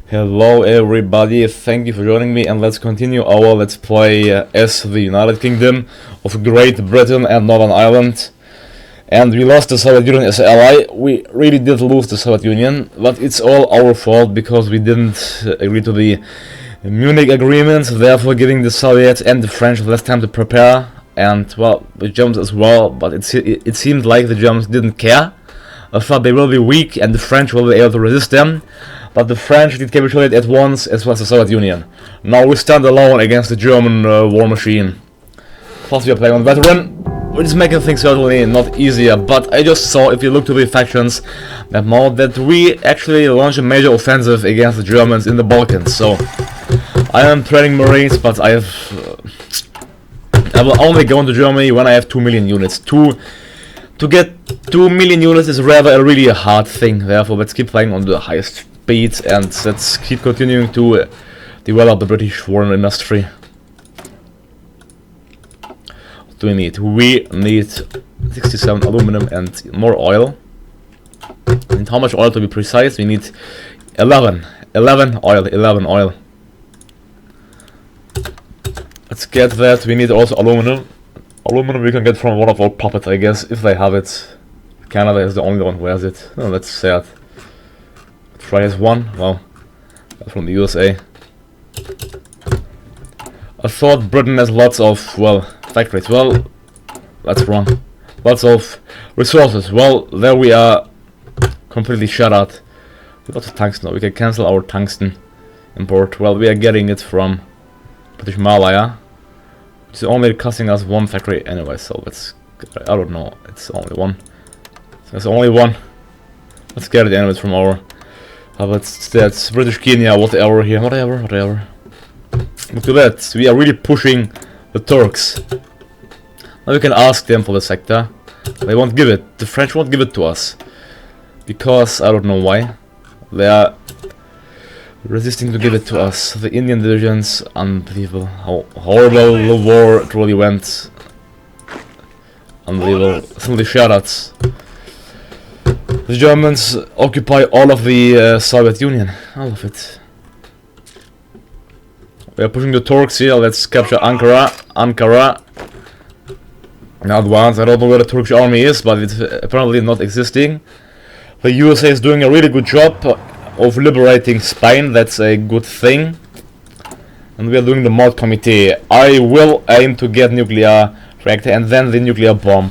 Hello everybody, thank you for joining me, and let's continue our Let's Play as the United Kingdom of Great Britain and Northern Ireland. And we lost the Soviet Union as an ally. We really did lose the Soviet Union, but it's all our fault because we didn't agree to the Munich agreement, therefore giving the Soviets and the French less time to prepare, and well, the Germans as well, but it seemed like the Germans didn't care. I thought they will be weak and the French will be able to resist them. But the French did capitulate at once, as well as the Soviet Union. Now we stand alone against the German war machine. Plus we are playing on veteran, which is making things certainly not easier. But I just saw, if you look to the factions that mod, that we actually launched a major offensive against the Germans in the Balkans. So I am training Marines, but I will only go into Germany when I have 2 million units. To get 2 million units is rather a really hard thing. Therefore, let's keep playing on the highest speed, and let's keep continuing to develop the British foreign industry. What do we need? We need 67 aluminum and more oil. And how much oil, to be precise? We need 11 oil. Let's get that. We need also aluminum. Aluminum we can get from one of our puppets, I guess, if they have it. Canada is the only one who has it. Oh, that's sad. Try has one. Well, that's from the USA. I thought Britain has lots of, well, factories. Well, that's wrong. Lots of resources. Well, there we are, completely shut out. Lots of tungsten. We can cancel our tungsten import. Well, we are getting it from British Malaya, which is only costing us one factory anyway. So let's. I don't know. It's only one. There's only one. Let's get it anyways from our. That's British Kenya, whatever here, whatever. Look at that, we are really pushing the Turks. Now we can ask them for the sector. They won't give it, the French won't give it to us. Because, I don't know why. They are resisting to give it to us. The Indian divisions, unbelievable. How horrible the war truly went. Unbelievable. Some of the shoutouts. The Germans occupy all of the Soviet Union, all of it. We are pushing the Turks here. Let's capture Ankara. Now advance. I don't know where the Turkish army is, but it's apparently not existing. The USA is doing a really good job of liberating Spain. That's a good thing. And we are doing the mod committee. I will aim to get nuclear reactor and then the nuclear bomb.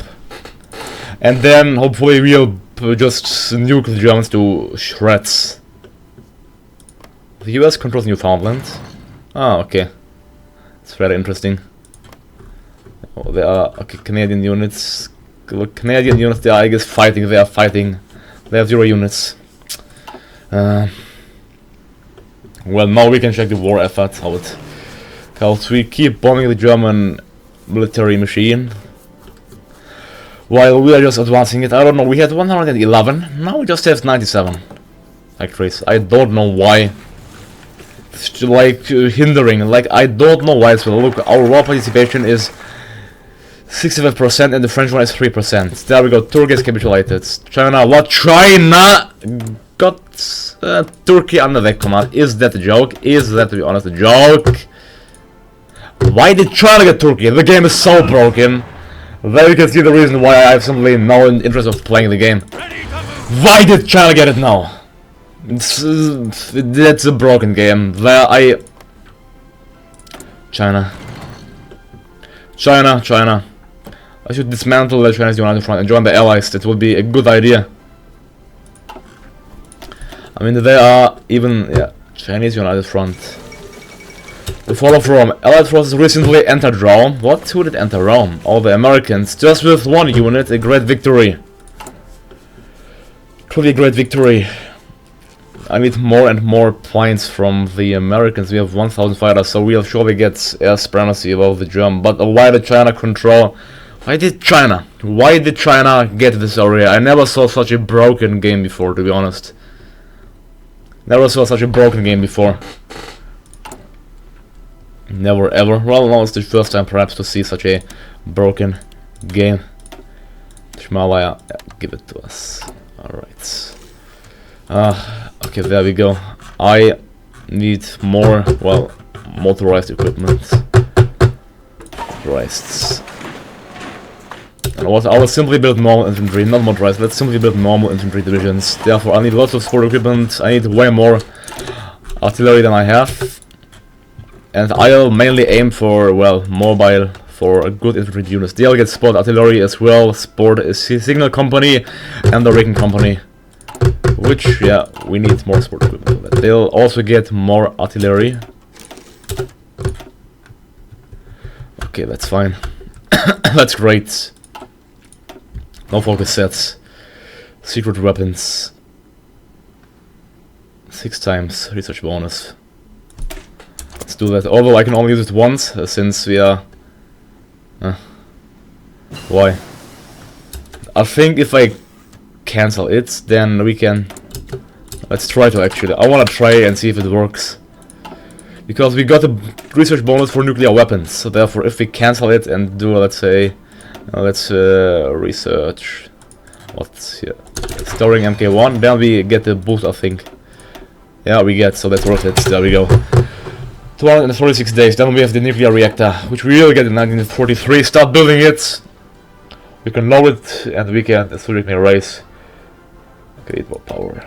And then hopefully we'll just nuke the Germans to shreds. The US controls Newfoundland. Ah, okay. It's very interesting. Oh, there are okay, Canadian units. Canadian units, they are, I guess, fighting. They are fighting. They have 0 units. Well, now we can check the war effort. How it. Because we keep bombing the German military machine. While we are just advancing it. I don't know, we had 111, now we just have 97 factories. I don't know why. It's like hindering, like I don't know why it's well. Look, our war participation is 65% and the French one is 3%. There we go, Turkey has capitulated. China, what? China got Turkey under their command. Is that a joke? Is that, to be honest, a joke? Why did China get Turkey? The game is so broken. There you can see the reason why I have simply no interest of playing the game. Why did China get it now? That's a broken game. There China. I should dismantle the Chinese United Front and join the Allies. That would be a good idea. I mean, they are even, yeah, Chinese United Front. The fall of Rome. Allied forces recently entered Rome. What? Who did enter Rome? All the Americans. Just with 1 unit. A great victory. Truly a great victory. I need more and more points from the Americans. We have 1,000 fighters, so we'll surely get air supremacy above the German. But why did China control? Why did China get this area? I never saw such a broken game before, to be honest. Never saw such a broken game before. Never ever. Well, now it's the first time perhaps to see such a broken game. Himalaya, yeah, give it to us. Alright. Okay, there we go. I need more, well, motorized equipment. Motorized. And what? I will simply build normal infantry, not motorized. Let's simply build normal infantry divisions. Therefore, I need lots of sport equipment. I need way more artillery than I have. And I'll mainly aim for, well, mobile, for good infantry units. They'll get sport artillery as well. Sport is signal company and the rigging company. Which, yeah, we need more sport equipment for that. They'll also get more artillery. Okay, that's fine. That's great. No focus sets. Secret weapons. 6 times research bonus. Let's do that. Although I can only use it once, since we are... why? I think if I cancel it, then we can... Let's try to actually. I wanna try and see if it works. Because we got a research bonus for nuclear weapons, so therefore if we cancel it and do, let's say... let's research... What's here? Storing MK1, then we get the boost, I think. Yeah, we get, so that's worth it. There we go. 246 days, then we have the nuclear reactor, which we will get in 1943. Start building it! We can lower it, and we can theoretically raise. Create more power.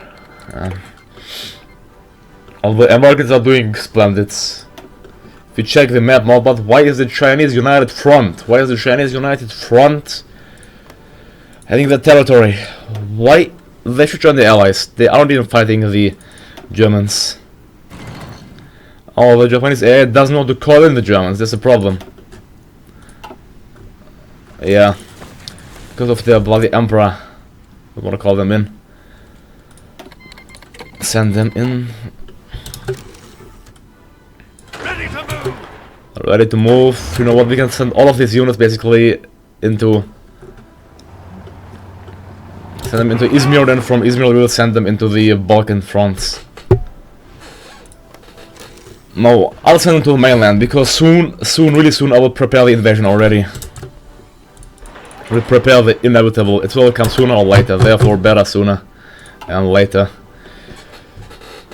All the Americans are doing splendid. If you check the map now, but why is the Chinese United Front? Why is the Chinese United Front having the territory? Why? They should join the Allies. They aren't even fighting the Germans. Oh, the Japanese area doesn't know to call in the Germans. That's a problem. Yeah. Because of their bloody emperor. We want to call them in. Send them in. Ready to move. Ready to move. You know what? We can send all of these units basically into... Send them into Izmir, then from Izmir we will send them into the Balkan fronts. No, I'll send them to the mainland, because soon, really soon, I will prepare the invasion already. We'll prepare the inevitable. It will come sooner or later, therefore better sooner and later.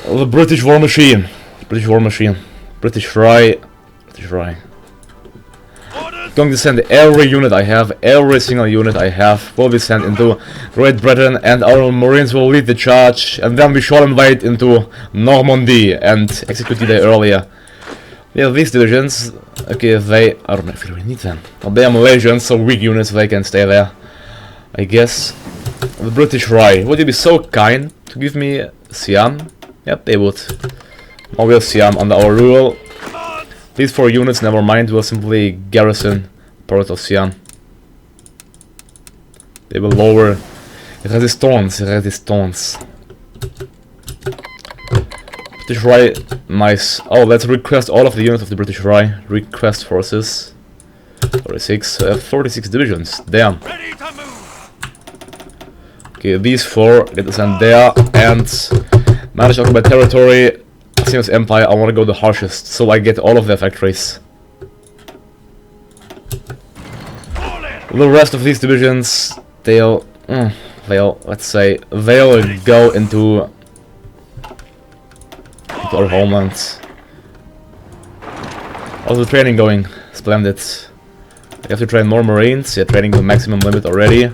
The British war machine. British war machine. British Rye. British Rye. Going to send every unit I have, every single unit I have will be sent into Great Britain, and our Marines will lead the charge, and then we shall invade into Normandy and execute it earlier. Yeah, these divisions, okay, I don't know if we really need them. Well, they are Malaysians, so weak units, they can stay there, I guess. The British Rye, would you be so kind to give me Siam? Yep, they would. Now we have Siam under our rule. These 4 units, never mind, will simply garrison part of Siam. They will lower resistance. British Rye, nice. Oh, let's request all of the units of the British Rye. Request forces. 46, 46 divisions, damn. Ready to move. Okay, these 4 get sent there, and manage to occupy territory. Same as Empire, I want to go the harshest, so I get all of their factories. The rest of these divisions, they'll let's say, they'll go into our homelands. How's the training going? Splendid. I have to train more Marines, yeah, training to maximum limit already.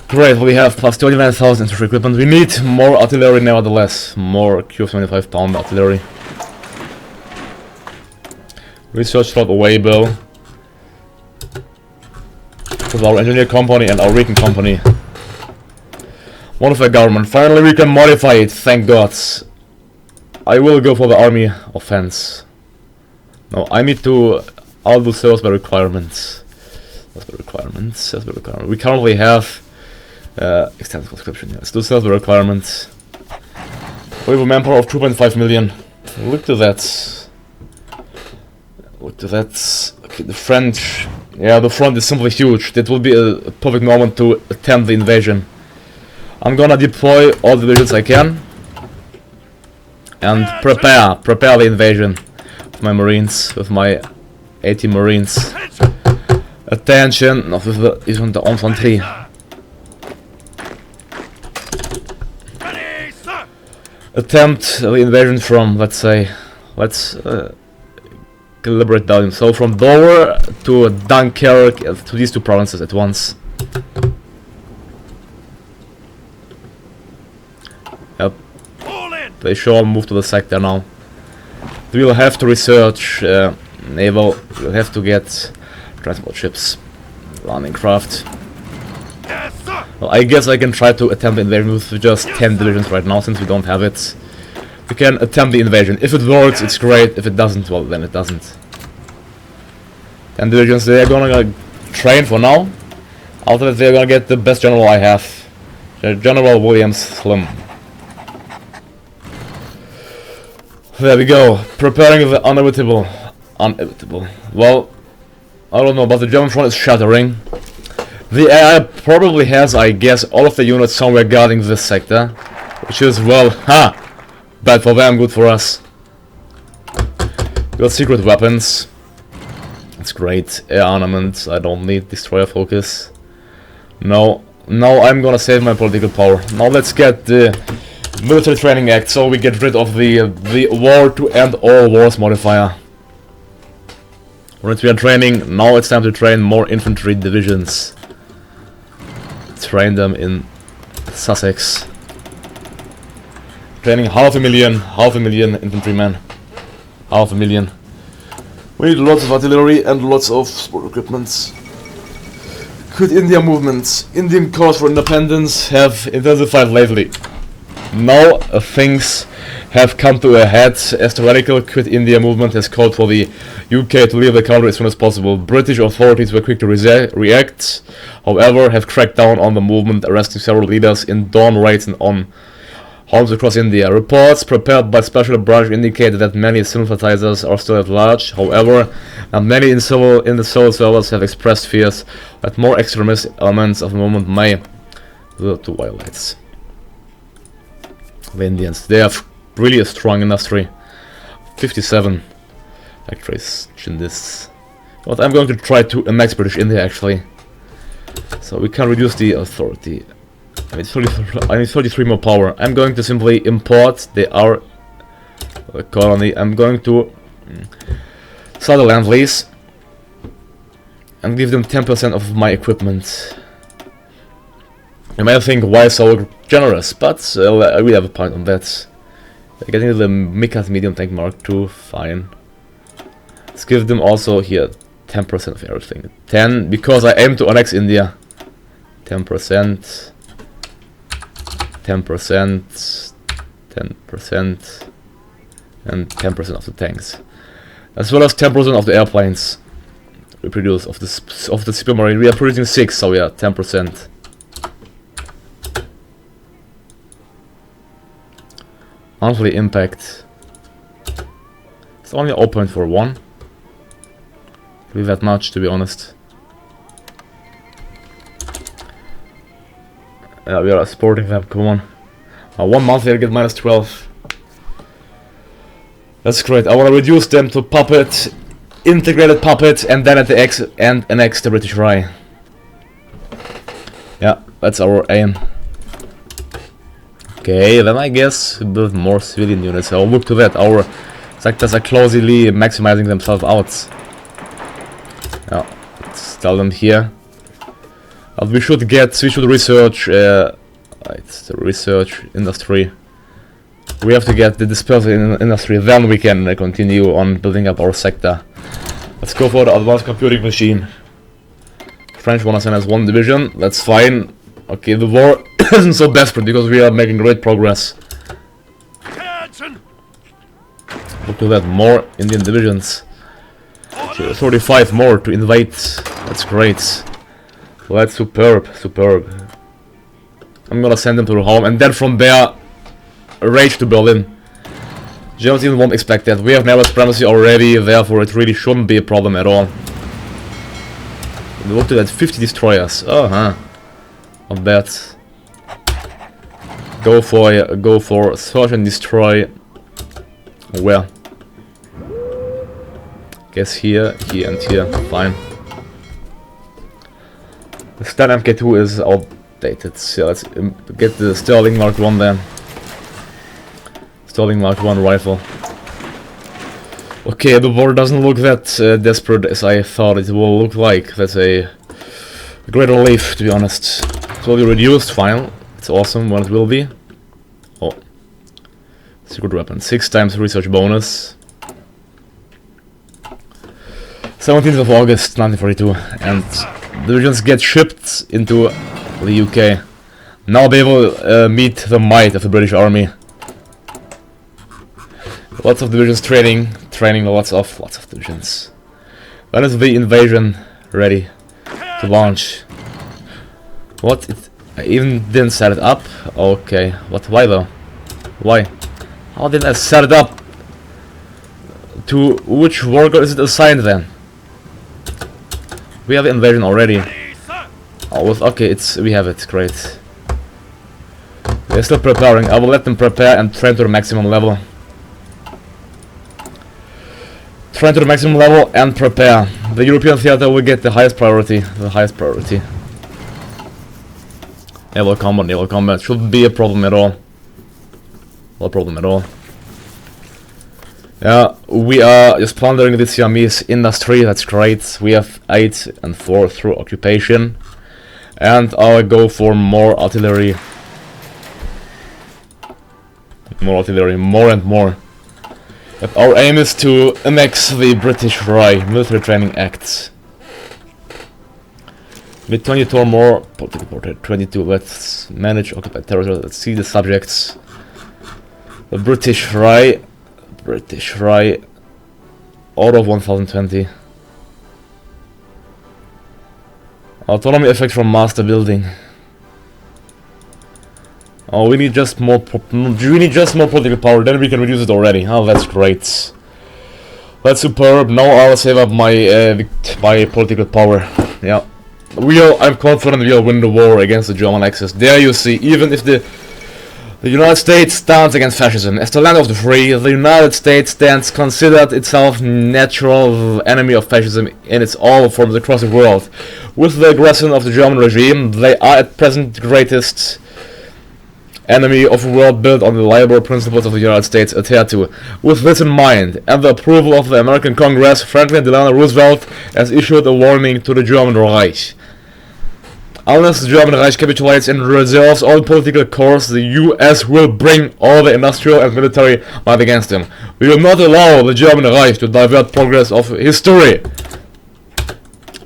Great, we have plus 29,000 infantry equipment. We need more artillery nevertheless. More Q-75 pound artillery. Research slot away, Bill. With our engineer company and our rigging company. One of the government. Finally we can modify it, thank God. I will go for the army offense. No, I need to... I'll do sales by requirements. That's by requirements. We currently have... extensive conscription, yes. Do sales by requirements. We have a manpower of 2.5 million. Look to that. Look to that. Okay, the French... Yeah, the front is simply huge. That will be a perfect moment to attempt the invasion. I'm gonna deploy all the divisions I can. And prepare the invasion. With my Marines, with my 80 Marines. Attention! No, with the Infanterie. attempt the invasion from, let's say, let's calibrate down. So from Dover to Dunkirk, to these two provinces at once. Yep, Fall in. they sure move to the sector now. We'll have to research naval, we'll have to get transport ships, landing craft. Yes, sir. Well, I guess I can try to attempt the invasion with just 10 divisions right now, since we don't have it. We can attempt the invasion. If it works, it's great. If it doesn't, well, then it doesn't. 10 divisions, they're gonna train for now. After that, they're gonna get the best general I have. General William Slim. There we go. Preparing the inevitable. Inevitable. Well, I don't know, but the German front is shattering. The AI probably has, I guess, all of the units somewhere guarding this sector. Which is, well, bad for them, good for us. Got secret weapons. That's great. Air armament, I don't need destroyer focus. No, I'm gonna save my political power. Now let's get the Military Training Act, so we get rid of the war to end all wars modifier. Once we are training, now it's time to train more infantry divisions. Train them in Sussex. Training half a million infantrymen. 500,000. We need lots of artillery and lots of sport equipment. Quit India movements. Indian calls for independence have intensified lately. Now things have come to a head as the radical Quit India movement has called for the UK to leave the country as soon as possible. British authorities were quick to react, however, have cracked down on the movement, arresting several leaders in dawn raids and on homes across India. Reports prepared by special branch indicate that many sympathizers are still at large, however, and many in the civil service have expressed fears that more extremist elements of the movement may resort to violence. The Indians, they have really a strong industry. 57 factories in this. But I'm going to try to annex British India actually. So we can reduce the authority. I need 33 more power. I'm going to simply import our colony. I'm going to sell the land lease and give them 10% of my equipment. You might think, why so generous? But I will have a point on that. Getting the Mikas medium tank Mark II, fine. Let's give them also here 10% of everything. 10 because I aim to annex India. 10%. 10%, 10%, and 10% of the tanks, as well as 10% of the airplanes we produce of the supermarine. We are producing 6, so yeah, 10%. Monthly impact. It's only 0.41. Really that much, to be honest. Yeah, we are supporting them, come on. 1 month they'll get minus 12. That's great. I want to reduce them to puppet, integrated puppet, and then at the annex the British Raj. Yeah, that's our aim. Okay, then I guess build more civilian units. I'll look to that. Our sectors are closely maximizing themselves out. Yeah, let's tell them here. We should research, it's the research industry. We have to get the dispersal industry, then we can continue on building up our sector. Let's go for the advanced computing machine. French want to send us 1 division, that's fine. Okay, the war isn't so desperate because we are making great progress. Look to that, more Indian divisions. 35 more to invade, that's great. Well, that's superb. I'm gonna send them to home and then from there rage to Berlin. Germans won't expect that. We have naval supremacy already, therefore it really shouldn't be a problem at all. Look at that, 50 destroyers. Not bad. Go for search and destroy. Where? Guess here, and here. Fine. The Stan MK2 is outdated, so let's get the Sterling Mark 1 then. installing Mark 1 rifle. Okay, the war doesn't look that desperate as I thought it will look like. That's a great relief, to be honest. It will be reduced, fine. It's awesome when it will be. Oh. Secret weapon. 6 times research bonus. 17th of August, 1942. And divisions get shipped into the UK. Now they will meet the might of the British Army. Lots of divisions training, lots of divisions. When is the invasion ready to launch? What? I even didn't set it up? Okay, why though? Why? How did I set it up? To which wargame is it assigned then? We have invasion already. Oh, okay, we have it, great. They're still preparing. I will let them prepare and train to the maximum level. Train to the maximum level and prepare. The European theater will get the highest priority. Naval combat shouldn't be a problem at all. Not a problem at all. Yeah, we are just plundering the Siamese industry, that's great. We have 8 and 4 through occupation. And I'll go for more artillery. More and more. But our aim is to annex the British Raj Military Training Act. With 22 or more, political portrait, 22, let's manage occupied territory, let's see the subjects. The British Raj, out of 1020. Autonomy effect from master building. Oh, we need just more political power, then we can reduce it already. Oh, that's great. That's superb. Now I'll save up my my political power. Yeah. I'm confident we'll win the war against the German Axis. There you see, even if the United States stands against fascism, as the land of the free, the United States stands considered itself natural enemy of fascism in its all forms across the world. With the aggression of the German regime, they are at present the greatest enemy of a world built on the liberal principles of the United States adhered to. With this in mind, and the approval of the American Congress, Franklin Delano Roosevelt has issued a warning to the German Reich. Unless the German Reich capitulates and reserves all political course, the US will bring all the industrial and military might against him. We will not allow the German Reich to divert progress of history.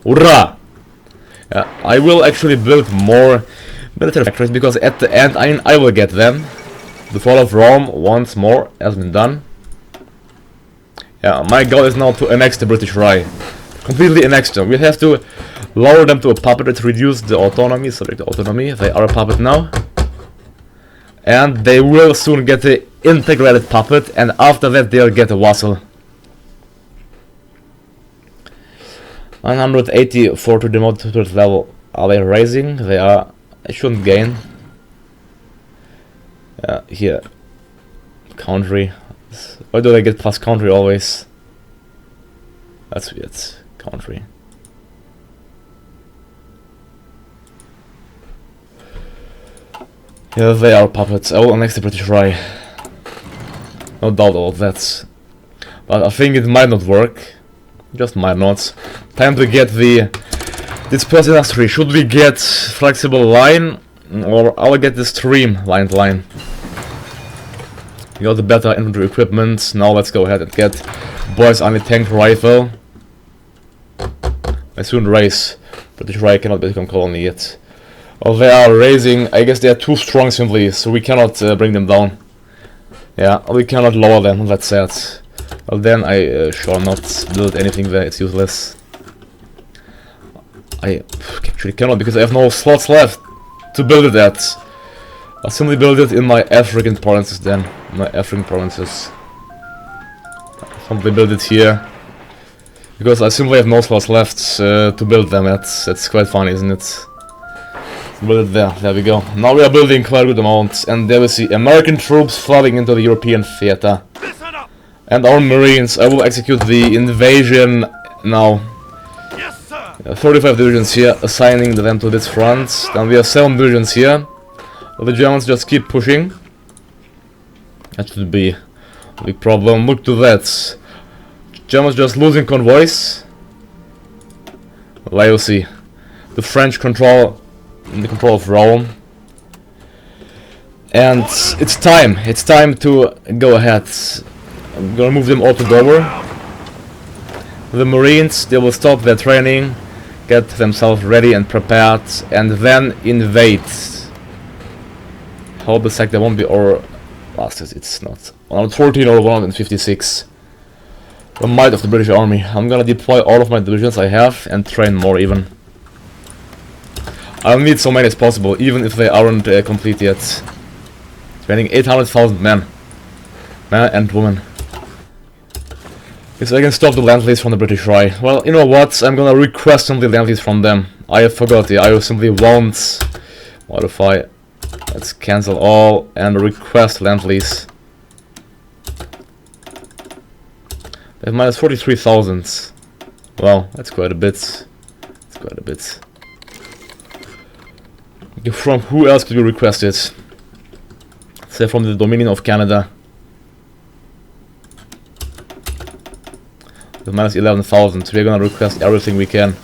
Hurrah! I will actually build more military factories, because at the end I will get them. The fall of Rome once more has been done. Yeah, my goal is now to annex the British Raj. Completely annex them. We have to lower them to a puppet to reduce the autonomy, subject to autonomy. They are a puppet now. And they will soon get the integrated puppet, and after that they'll get a vassal. 984 to demote to 3rd level. Are they raising? They are. I shouldn't gain. Here. Country. Why do I get plus country always? That's weird. Country. Yeah, they are puppets. I will annex the British Raj. No doubt about that. But I think it might not work. Just might not. Time to get the dispersed industry. Should we get flexible line, or I'll get the streamlined line? We got the better infantry equipment. Now let's go ahead and get boys anti-tank rifle. I soon raise. British Raj cannot become colony yet. Oh, they are raising. I guess they are too strong simply, so we cannot bring them down. Yeah, we cannot lower them. That's sad. Well, then I shall not build anything there. It's useless. I actually cannot, because I have no slots left to build it at. I'll simply build it in my African provinces then. My African provinces. I'll simply build it here. Because I simply have no slots left to build them at. That's quite funny, isn't it? Build it there. There we go. Now we are building quite a good amounts. And there we see American troops flooding into the European theater. And our Marines. I will execute the invasion now. 35 divisions here, assigning them to this front. Then we have 7 divisions here. The Germans just keep pushing. That should be a big problem. Look to that. Germans just losing convoys. Well, you see. The French control the control of Rome. And it's time to go ahead. I'm gonna move them all to Dover. The Marines, they will stop their training, get themselves ready and prepared, and then invade. Hope the sector won't be or last it's not. 114 or 156. The might of the British Army. I'm gonna deploy all of my divisions I have and train more even. I'll need so many as possible, even if they aren't complete yet. Training 800,000 men and women. So I can stop the land lease from the British Raj. Well, you know what? I'm gonna request simply land lease from them. I forgot the I simply won't modify. Let's cancel all and request land lease. They have minus 43,000. Wow, that's quite a bit. That's quite a bit. From who else could we request it? Say from the Dominion of Canada. With minus 11,000. We're gonna request everything we can.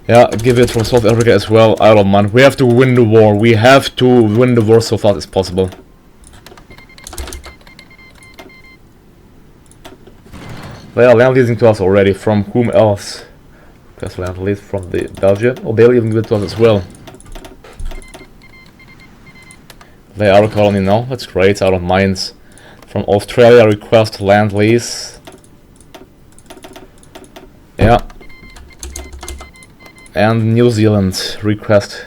Yeah, give it from South Africa as well. I don't mind. We have to win the war. We have to win the war so fast as possible. They are land leasing to us already. From whom else? Request land lease from the Belgium. Oh, they'll even give it to us as well. They are a colony now. That's great. I don't mind. From Australia, request land lease. Yeah. And New Zealand, request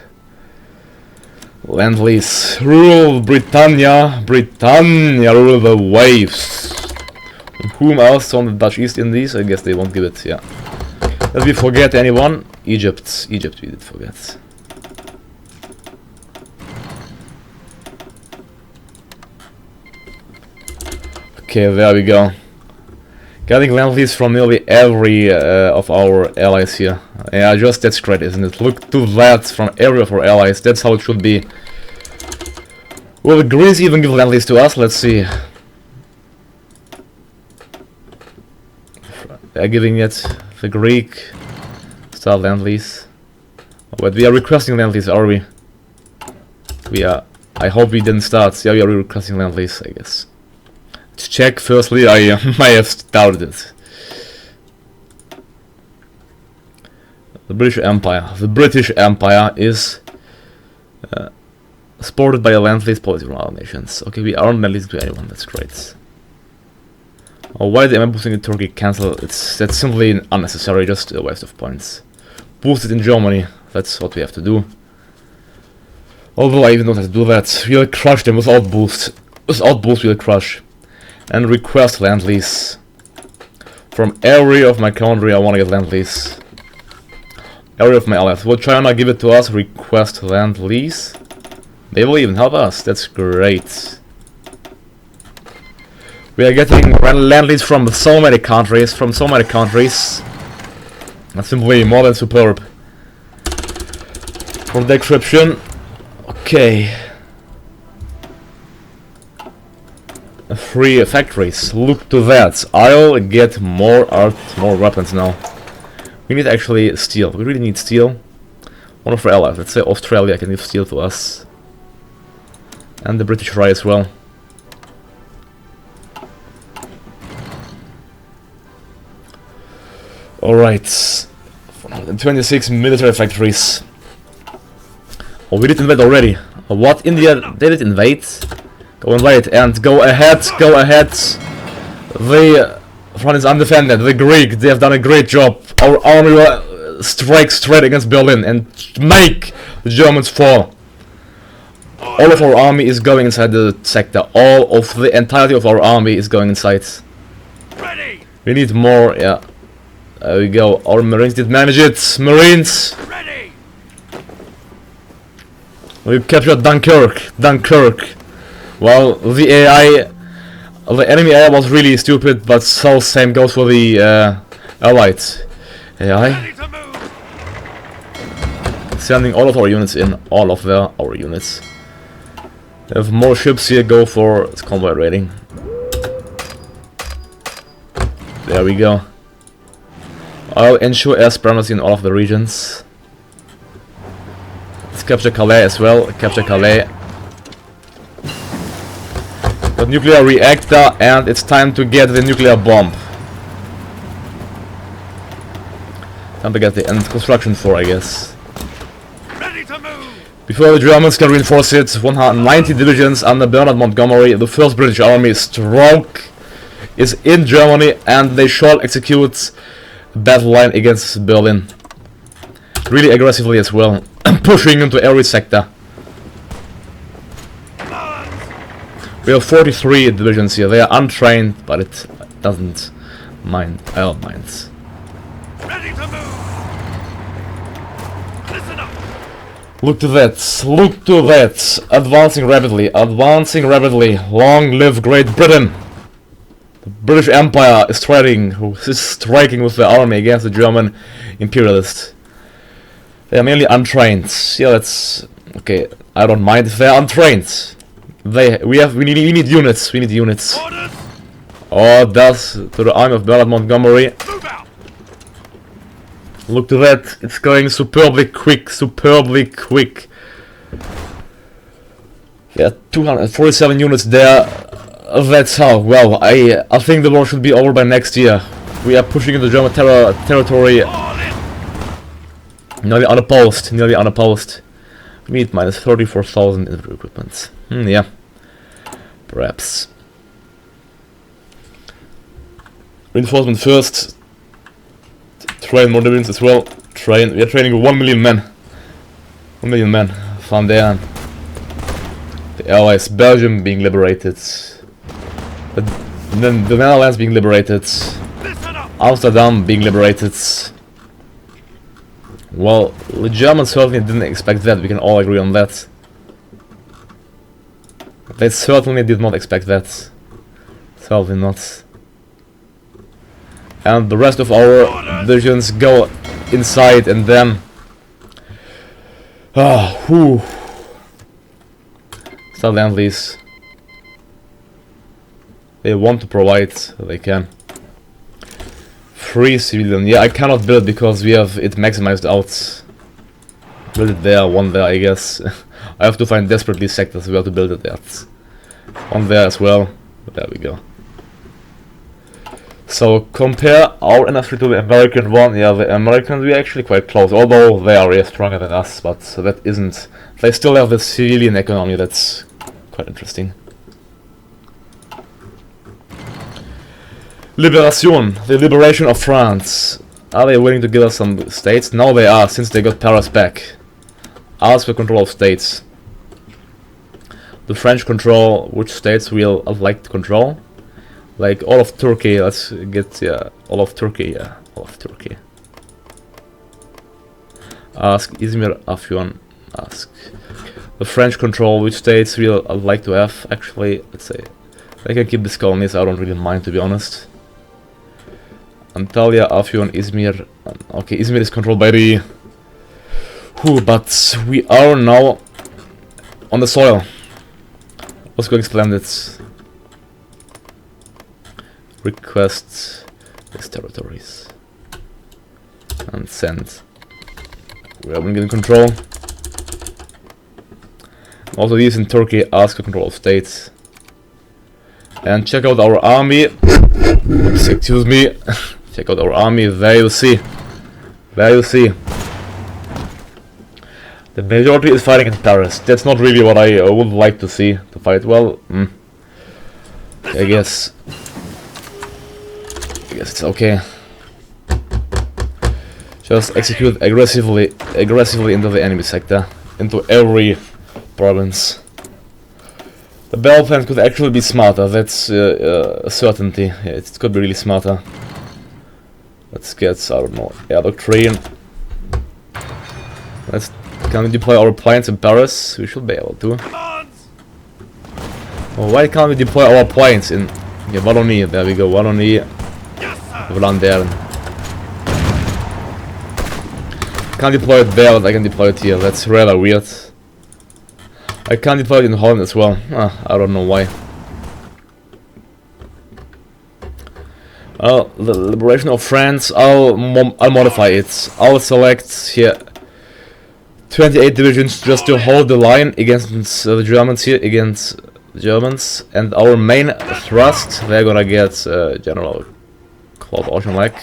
land lease. Rule Britannia. Britannia, rule the waves. And whom else on the Dutch East Indies? I guess they won't give it. Yeah. Did we forget anyone? Egypt. Egypt we did forget. Okay, there we go. Getting land lease from nearly every of our allies here. Yeah, just that's great, isn't it? Look to that from every of our allies. That's how it should be. Will the Greeks even give land lease to us? Let's see. They're giving it. The Greek start land lease. Oh, but we are requesting land lease, are we? We are. I hope we didn't start. Yeah, we are requesting land lease, I guess. To check, firstly, I might have started it. The British Empire. The British Empire is supported by a land lease policy from other nations. Okay, we aren't land leasing to anyone. That's great. Oh, why am I boosting in Turkey? Cancel. That's simply unnecessary. Just a waste of points. Boost it in Germany. That's what we have to do. Although I even don't have to do that. We'll crush them without boost. Without boost, we'll crush. And request land lease. From area of my country, I want to get land lease. Area of my allies. Will China give it to us? Request land lease. They will even help us. That's great. We are getting land lease from so many countries. That's simply more than superb. For the decryption. Okay. 3 factories. Look to that. I'll get more art, more weapons now. We need actually steel. We really need steel. One of our allies. Let's say Australia can give steel to us. And the British Raj as well. Alright. 26 military factories. Oh, we did invade already. What? India? They did invade? Go invade and go ahead. The front is undefended. The Greek, they have done a great job. Our army will strike straight against Berlin and make the Germans fall. All of our army is going inside the sector. All of the entirety of our army is going inside. Ready. We need more, yeah. There we go. Our Marines did manage it. Marines! Ready. We captured Dunkirk. Well, the AI, the enemy AI was really stupid, but so same goes for the Allied AI. Ready to move. Sending all of our units in, our units. If more ships here, go for its convoy raiding. There we go. I'll ensure air supremacy in all of the regions. Let's capture Calais as well. Capture Calais. The nuclear reactor, and it's time to get the nuclear bomb. Time to get the end construction for, I guess. Ready to move. Before the Germans can reinforce it, 190 divisions under Bernard Montgomery, the 1st British Army stroke, is in Germany, and they shall execute a battle line against Berlin. Really aggressively as well, pushing into every sector. We have 43 divisions here. They are untrained, but it doesn't mind. I don't mind. Ready to move. Listen up. Look to that. Look to that. Advancing rapidly. Advancing rapidly. Long live Great Britain. The British Empire is striking with the army against the German imperialists. They are mainly untrained. Yeah, that's okay. I don't mind if they are untrained. We need units. We need units. Orders. Orders to the army of Bernard Montgomery. Move out. Look to that. It's going superbly quick. Superbly quick. There are 247 units there. That's how. Well, I think the war should be over by next year. We are pushing into German territory. All in. Nearly unopposed. Nearly unopposed. We need minus 34,000 in recruitment. Yeah. Perhaps. Reinforcement first. Train more divisions as well. We are training 1 million men. 1 million men. From there. The Allies, Belgium being liberated. Then the Netherlands being liberated. Listen up. Amsterdam being liberated. Well, the Germans certainly didn't expect that, we can all agree on that. They certainly did not expect that. Certainly not. And the rest of our divisions go inside and then... Start land lease. They want to provide, they can. Free civilian, yeah, I cannot build because we have it maximized out. Build it there, one there, I guess. I have to find desperately sectors where to build it at. One there as well. There we go. So compare our industry to the American one. Yeah, the Americans, we are actually quite close, although they are way stronger than us, but that isn't... They still have the civilian economy, that's quite interesting. Liberation, the liberation of France. Are they willing to give us some states? Now they are, since they got Paris back. Ask for control of states. The French control which states we'll like to control. Like all of Turkey, let's get, yeah, all of Turkey, yeah, all of Turkey. Ask Izmir, Afyon, ask. The French control which states we'll like to have. Actually, let's say, they can keep these colonies, I don't really mind to be honest. Antalya, Afyon, Izmir. Okay, Izmir is controlled by the... but we are now on the soil. What's going splendid? Request these territories. And send. We are getting control. Also these in Turkey ask for control of states. And check out our army. Excuse me. Check out our army, there you see. There you see. The majority is fighting in Paris. That's not really what I would like to see to fight. Well, I guess it's okay. Just execute aggressively into the enemy sector, into every province. The battle plan could actually be smarter. That's a certainty. Yeah, it could be really smarter. Let's get, I don't know, air doctrine. Can we deploy our planes in Paris? We should be able to. Oh, why can't we deploy our planes in Wallonie? There we go, Wallonie. Vlaanderen. Can't deploy it there, but I can deploy it here. That's rather weird. I can't deploy it in Holland as well. I don't know why. The liberation of France, I'll modify it. I'll select here 28 divisions just to hold the line against the Germans here, against the Germans. And our main thrust, they're gonna get General Claude Auchinleck.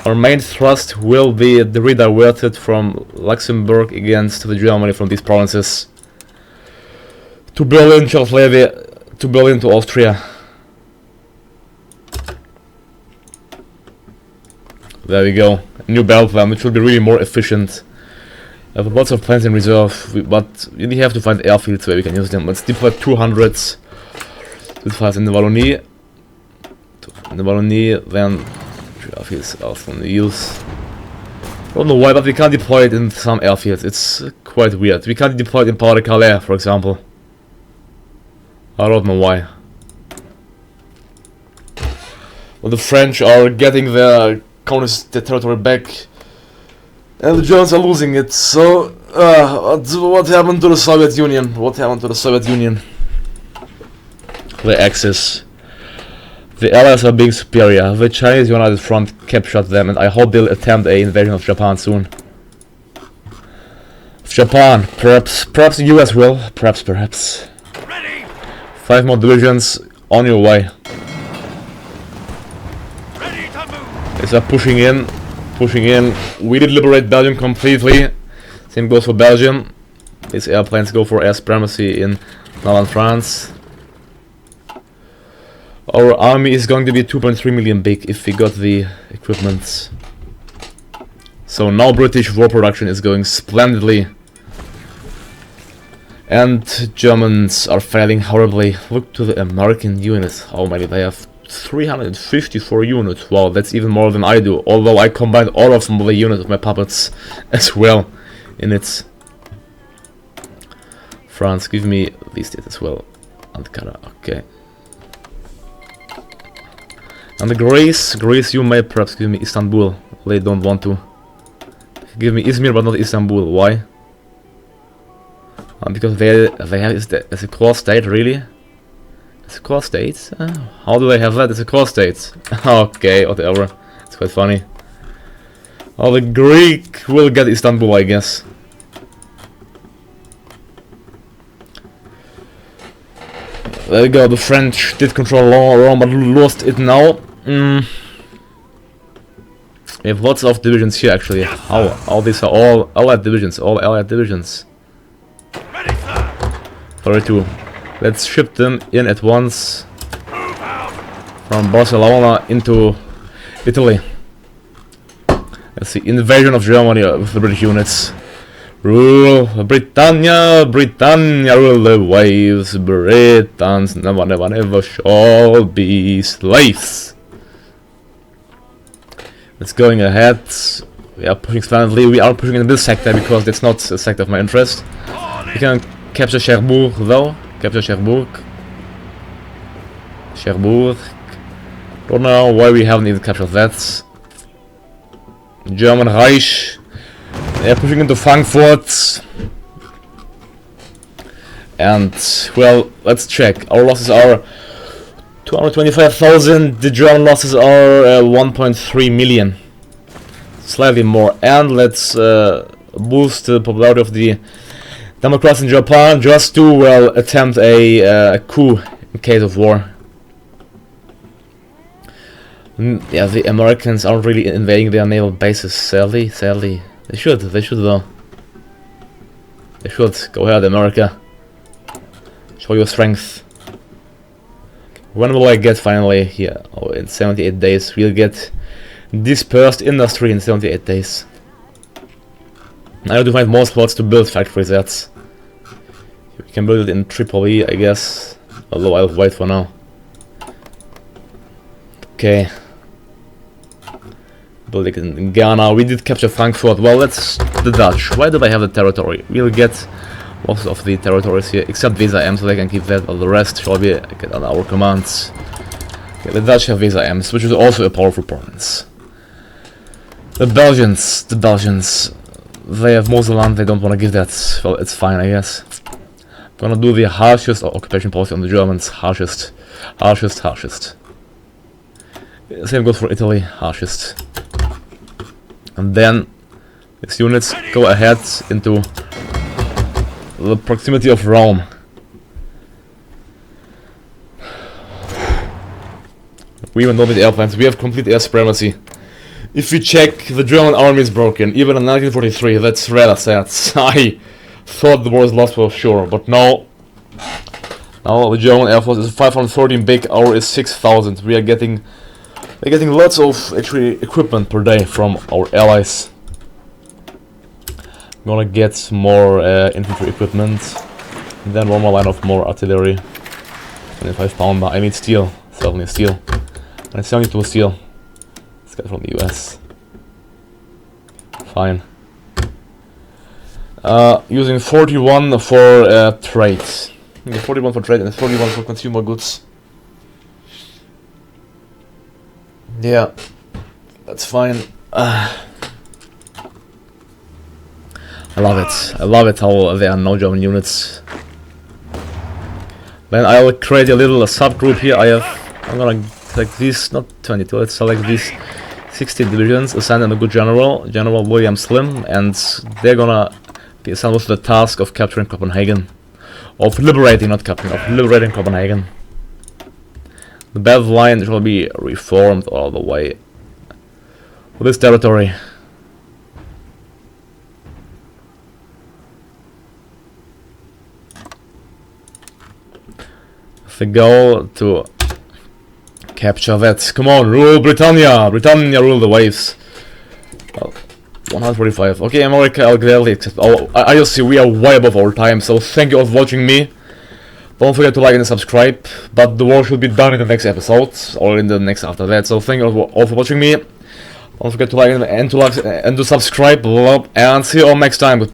Our main thrust will be rediverted from Luxembourg against the Germany from these provinces. To Berlin, Czechoslovakia, to Berlin, to Austria. There we go. A new battle plan, which will be really more efficient. I have lots of planes in reserve, but we have to find airfields where we can use them. Let's deploy 200 Spitfires in the Wallonie. Then airfields are from the use. I don't know why, but we can't deploy it in some airfields. It's quite weird. We can't deploy it in Pas-de-Calais, for example. I don't know why. Well, the French are getting their territory back, and the Germans are losing it. So, what happened to the Soviet Union? What happened to the Soviet Union? The Axis. The Allies are being superior. The Chinese United Front captured them, and I hope they'll attempt an invasion of Japan soon. Japan, perhaps the US will. Perhaps. Ready! 5 more divisions on your way. Ready to move! They start pushing in. We did liberate Belgium completely. Same goes for Belgium. These airplanes go for air supremacy in northern France. Our army is going to be 2.3 million big if we got the equipment. So now British war production is going splendidly. And Germans are failing horribly. Look to the American units. How many they have? 354 units. Wow, that's even more than I do. Although I combined all of the units of my puppets as well in it. France, give me these dates as well. Ankara, okay. And the Greece, you may perhaps give me Istanbul. They don't want to. Give me Izmir, but not Istanbul. Why? Because they have it's a core state, really. It's a core state. How do they have that? It's a core state. Okay, whatever. It's quite funny. Oh, the Greek will get Istanbul, I guess. There we go. The French did control Rome, but lost it now. We have lots of divisions here, actually. All these are all allied divisions. All allied divisions. Ready, sir! 32. Let's ship them in at once from Barcelona into Italy. Let's see, invasion of Germany with the British units. Rule Britannia, Britannia rule the waves. Britons never, never, never shall be slaves. It's going ahead. We are pushing splendidly. We are pushing in this sector because it's not a sector of my interest. We can capture Cherbourg though. Capture Cherbourg. Don't know why we haven't even captured that. German Reich. They are pushing into Frankfurt. And, well, let's check. Our losses are 225,000. The German losses are 1.3 million. Slightly more. And let's boost the popularity of the Democrats in Japan just to, well, attempt a coup in case of war. Yeah, the Americans aren't really invading their naval bases, sadly. They should though. They should. Go ahead, America. Show your strength. When will I get finally here? Oh, in 78 days. We'll get dispersed industry in 78 days. I have to find more spots to build factories at. We can build it in Tripoli, I guess. Although I'll wait for now. Okay. Build it in Ghana. We did capture Frankfurt. Well, that's the Dutch. Why do they have the territory? We'll get most of the territories here, except Visa M, so they can keep that. All the rest shall be get on our commands. Okay, the Dutch have Visa M's, which is also a powerful province. The Belgians, they have motherland. They don't want to give that. Well, it's fine, I guess. Gonna do the harshest occupation policy on the Germans. Harshest. Same goes for Italy. Harshest. And then these units go ahead into the proximity of Rome. We even don't need airplanes. We have complete air supremacy. If you check, the German army is broken. Even in 1943, that's rather sad. I thought the war was lost for sure, but now the German Air Force is 513 big, our is 6,000. We're getting lots of actually equipment per day from our allies. Gonna get more infantry equipment, and then one more line of more artillery. 25 pounder. I need steel, certainly steel. And it's 72 steel. This guy from the US. Fine. Using 41 for trade. 41 for trade and 41 for consumer goods. Yeah, that's fine. I love it. I love it how there are no German units. Then I will create a little subgroup here. I'm gonna select these, not 22. Let's select these 60 divisions. Assign them a good general, General William Slim, and they're gonna be assigned with the task of capturing Copenhagen, of liberating, not capturing, of liberating Copenhagen. The battle line shall be reformed all the way for this territory. The goal to capture that. Come on, rule Britannia! Britannia, rule the waves. Well, 145. Okay, America, I'll gladly accept. I see we are way above our time, so thank you all for watching me. Don't forget to like and subscribe, but the war should be done in the next episode, or in the next after that, so thank you all for watching me. Don't forget to like and to subscribe, and see you all next time.